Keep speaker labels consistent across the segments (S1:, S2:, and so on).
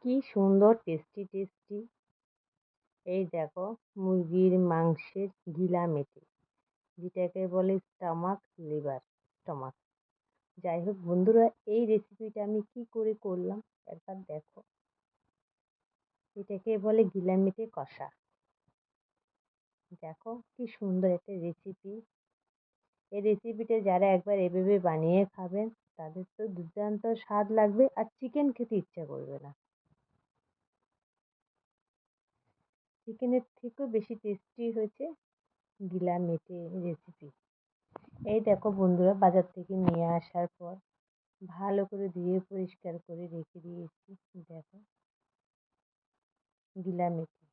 S1: কি সুন্দর tasty tasty. এই দেখো, মুরগির মাংসের গিলা মেটে, যেটাকে বলে স্টামাক লিভার স্টমাক। যাই হোক বন্ধুরা, এই রেসিপিটা আমি কি করে করলাম একবার দেখো। এটাকে বলে গিলা মেটে কষা। দেখো কি সুন্দর একটা রেসিপি। এই রেসিপিটা যারা একবার এভাবে বানিয়ে খাবেন তাদের তো দুর্দান্ত স্বাদ লাগবে আর চিকেন খেতে ইচ্ছা করবে না। চিকেনের থেকেও বেশি টেস্টি হয়েছে গিলা মেটে রেসিপি। এই দেখো বন্ধুরা, বাজার থেকে নিয়ে আসার পর ভালো করে ধুয়ে পরিষ্কার করে রেখে দিয়েছি। দেখো, গিলা মেটে,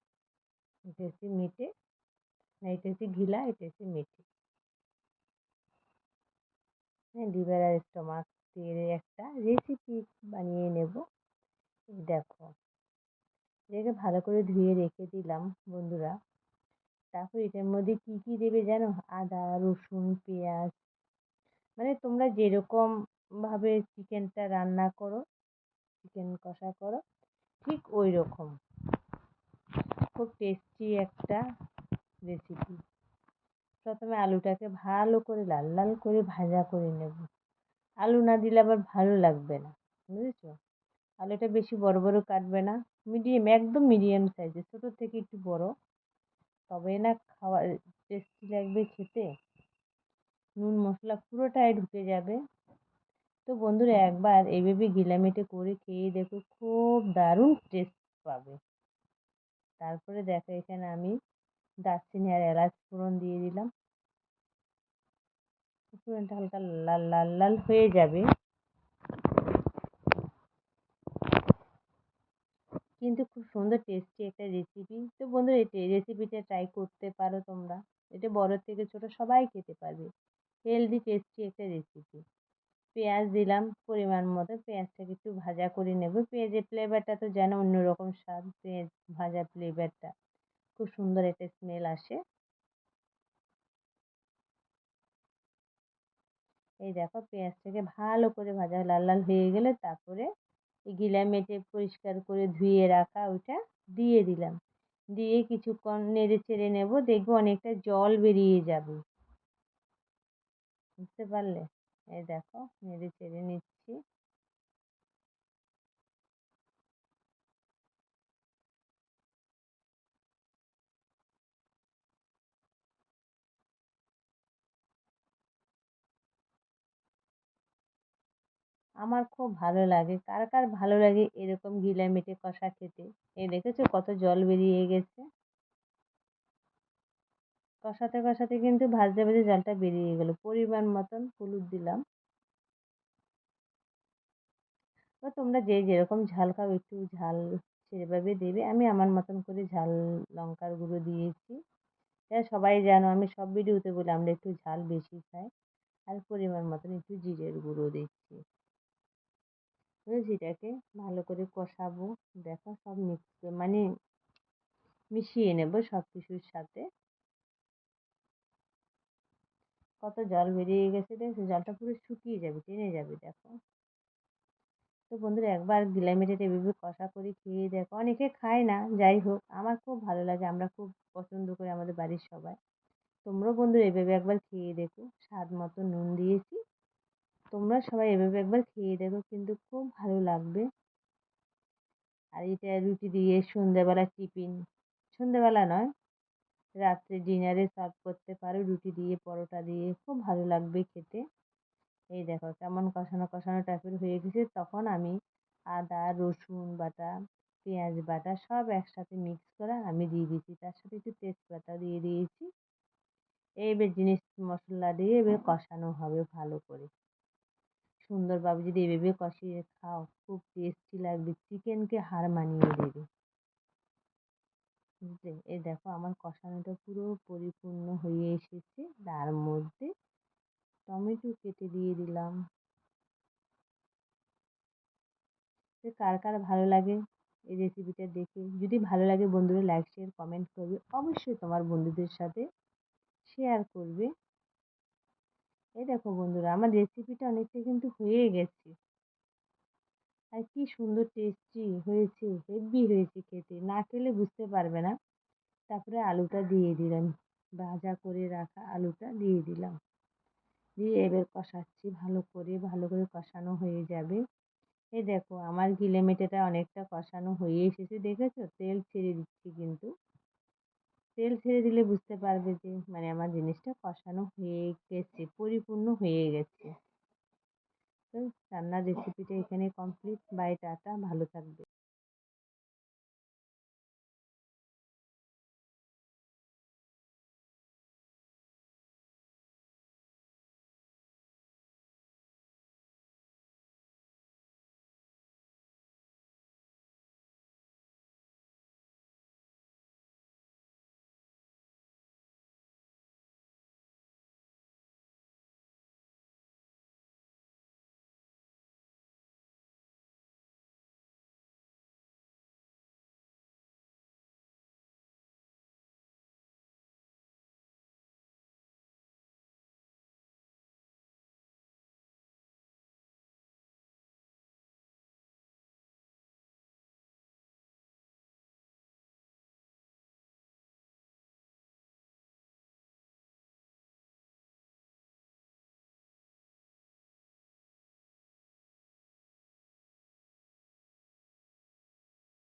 S1: এটা হচ্ছে মেটে, না এটা হচ্ছে গিলা, এটা হচ্ছে মেটে। হ্যাঁ, লিভার আর স্টমাক দিয়ে একটা রেসিপি বানিয়ে নেব। এই দেখো, এটাকে ভালো করে ধুয়ে রেখে দিলাম বন্ধুরা। তারপর এটার মধ্যে কি কি দেবে জানো? আদা, রসুন, পেঁয়াজ, মানে তোমরা যেরকম ভাবে চিকেনটা রান্না করো, চিকেন কষা করো, ঠিক ওই রকম। খুব টেস্টি একটা রেসিপি। প্রথমে আলুটাকে ভালো করে লাল লাল করে ভাজা করে নেব। আলু না দিলে আবার ভালো লাগবে না, বুঝেছো? আলুটা বেশি বড় বড় কাটবে না, মিডিয়াম, একদম মিডিয়াম সাইজের, ছোটো থেকে একটু বড়, তবে না খাওয়া টেস্টি লাগবে খেতে। নুন মশলা পুরোটাই ঢুকে যাবে। তো বন্ধুরা, একবার এইভাবে গিলামেটে করে খেয়ে দেখো, খুব দারুণ টেস্ট পাবে। তারপরে দেখো, এখানে আমি দারচিনি আর এলাচ ফোড়ন দিয়ে দিলাম। ফোড়নটা হালকা লাল লাল লাল হয়ে যাবে, কিন্তু খুব সুন্দর টেস্টি একটা রেসিপি। তো বন্ধুরা, এই রেসিপিটা ট্রাই করতে পারো তোমরা। এটা বড় থেকে ছোট সবাই খেতে পারবে। হেলদি টেস্টি একটা রেসিপি। পেঁয়াজ দিলাম পরিমাণ মতো, পেঁয়াজটাকে একটু ভাজা করে নেব। পেঁয়াজের ফ্লেভারটা তো যেন অন্যরকম স্বাদ, পেঁয়াজ ভাজা ফ্লেভারটা খুব সুন্দর একটা স্মেল আসে। এই দেখো, পেঁয়াজটাকে ভালো করে ভাজা লাল লাল হয়ে গেলে তারপরে এই গিলা মেটে পরিষ্কার করে ধুয়ে রাখা ওইটা দিয়ে দিলাম। দিয়ে কিছুক্ষণ নেড়ে চেড়ে নেব, দেখবো অনেকটা জল বেরিয়ে যাবে। বুঝতে পারলে? এই দেখো, নেড়ে চেড়ে নিচ্ছি। আমার খুব ভালো লাগে। কার কার ভালো লাগে এরকম গিলা মেটে কষা খেতে? এই দেখেছো কত জল বেরিয়ে গেছে। কষাতে কষাতে কিন্তু ভাজতে ভাজতে জলটা বেরিয়ে গেল। পরিমাণ মতন হলুদ দিলাম। তো তোমরা যে যেরকম ঝাল খাও একটু ঝাল সেভাবে দেবে। আমি আমার মতন করে ঝাল লঙ্কার গুঁড়ো দিয়েছি। এটা সবাই জানো, আমি সব ভিডিওতে বলি আমরা একটু ঝাল বেশি খাই। আর পরিমাণ মতন একটু জিরের গুঁড়ো দিচ্ছি। বুঝেছি, এটাকে ভালো করে কষাবো। দেখো, সব মিক্স মানে মিশিয়ে নেব সব কিছুর সাথে। কত জল বেরিয়ে গেছে দেখছো, জলটা পুরো শুকিয়ে যাবে, টেনে যাবে। দেখো, তো বন্ধুরা, একবার গিলাই মেটেটা এভাবে কষা করে খেয়ে দেখো। অনেকে খায় না, যাই হোক আমার খুব ভালো লাগে, আমরা খুব পছন্দ করি আমাদের বাড়ির সবাই। তোমরাও বন্ধুরা এভাবে একবার খেয়ে দেখো। স্বাদ মতো নুন দিয়েছি। তোমরা সবাই এভাবে একবার খেয়ে দেখো, কিন্তু খুব ভালো লাগবে। আর এটা রুটি দিয়ে সন্ধ্যাবেলা টিফিন, সন্ধ্যাবেলা নয়, রাত্রে ডিনারে সার্ভ করতে পারো রুটি দিয়ে, পরোটা দিয়ে, খুব ভালো লাগবে খেতে। এই দেখো কেমন কষানো কষানো টাইপের হয়ে গেছে। তখন আমি আদা, রসুন বাটা, পেঁয়াজ বাটা সব একসাথে মিক্স করা আমি দিয়ে দিয়েছি। তার সাথে একটু তেজপাতা দিয়ে দিয়েছি। এবার জিনিস মশলা দিয়ে এবার কষানো হবে ভালো করে। সুন্দরভাবে যদি এভাবে কষিয়ে খাও, খুব টেস্টি লাগবে, চিকেনকে হার মানিয়ে দেবে। বুঝলে? এই দেখো, আমার কষানোটা পুরো পরিপূর্ণ হয়ে এসেছে। তার মধ্যে টমেটো কেটে দিয়ে দিলাম। তো কার কার ভালো লাগে এই রেসিপিটা দেখে? যদি ভালো লাগে বন্ধুরা লাইক শেয়ার কমেন্ট করবে, অবশ্যই তোমার বন্ধুদের সাথে শেয়ার করবে। এই দেখো বন্ধুরা, আমার রেসিপিটা অনেকটা কিন্তু হয়ে গেছে। আর কি সুন্দর টেস্টি হয়েছে, হেভি হয়েছে খেতে, না খেলে বুঝতে পারবে না। তারপরে আলুটা দিয়ে দিলাম, ভাজা করে রাখা আলুটা দিয়ে দিলাম, দিয়ে এবার কষাচ্ছি ভালো করে কষানো হয়ে যাবে। এই দেখো আমার গিলেমেটেটা অনেকটা কষানো হয়ে এসেছে, দেখেছো তেল ছেড়ে দিচ্ছি, কিন্তু তেল ছেড়ে দিলে বুঝতে পারবে যে মানে আমার জিনিসটা কষানো হয়ে গেছে, পরিপূর্ণ হয়ে গেছে। তো রান্নার রেসিপিটা এখানে কমপ্লিট। বাই, টাটা, ভালো থাকবে।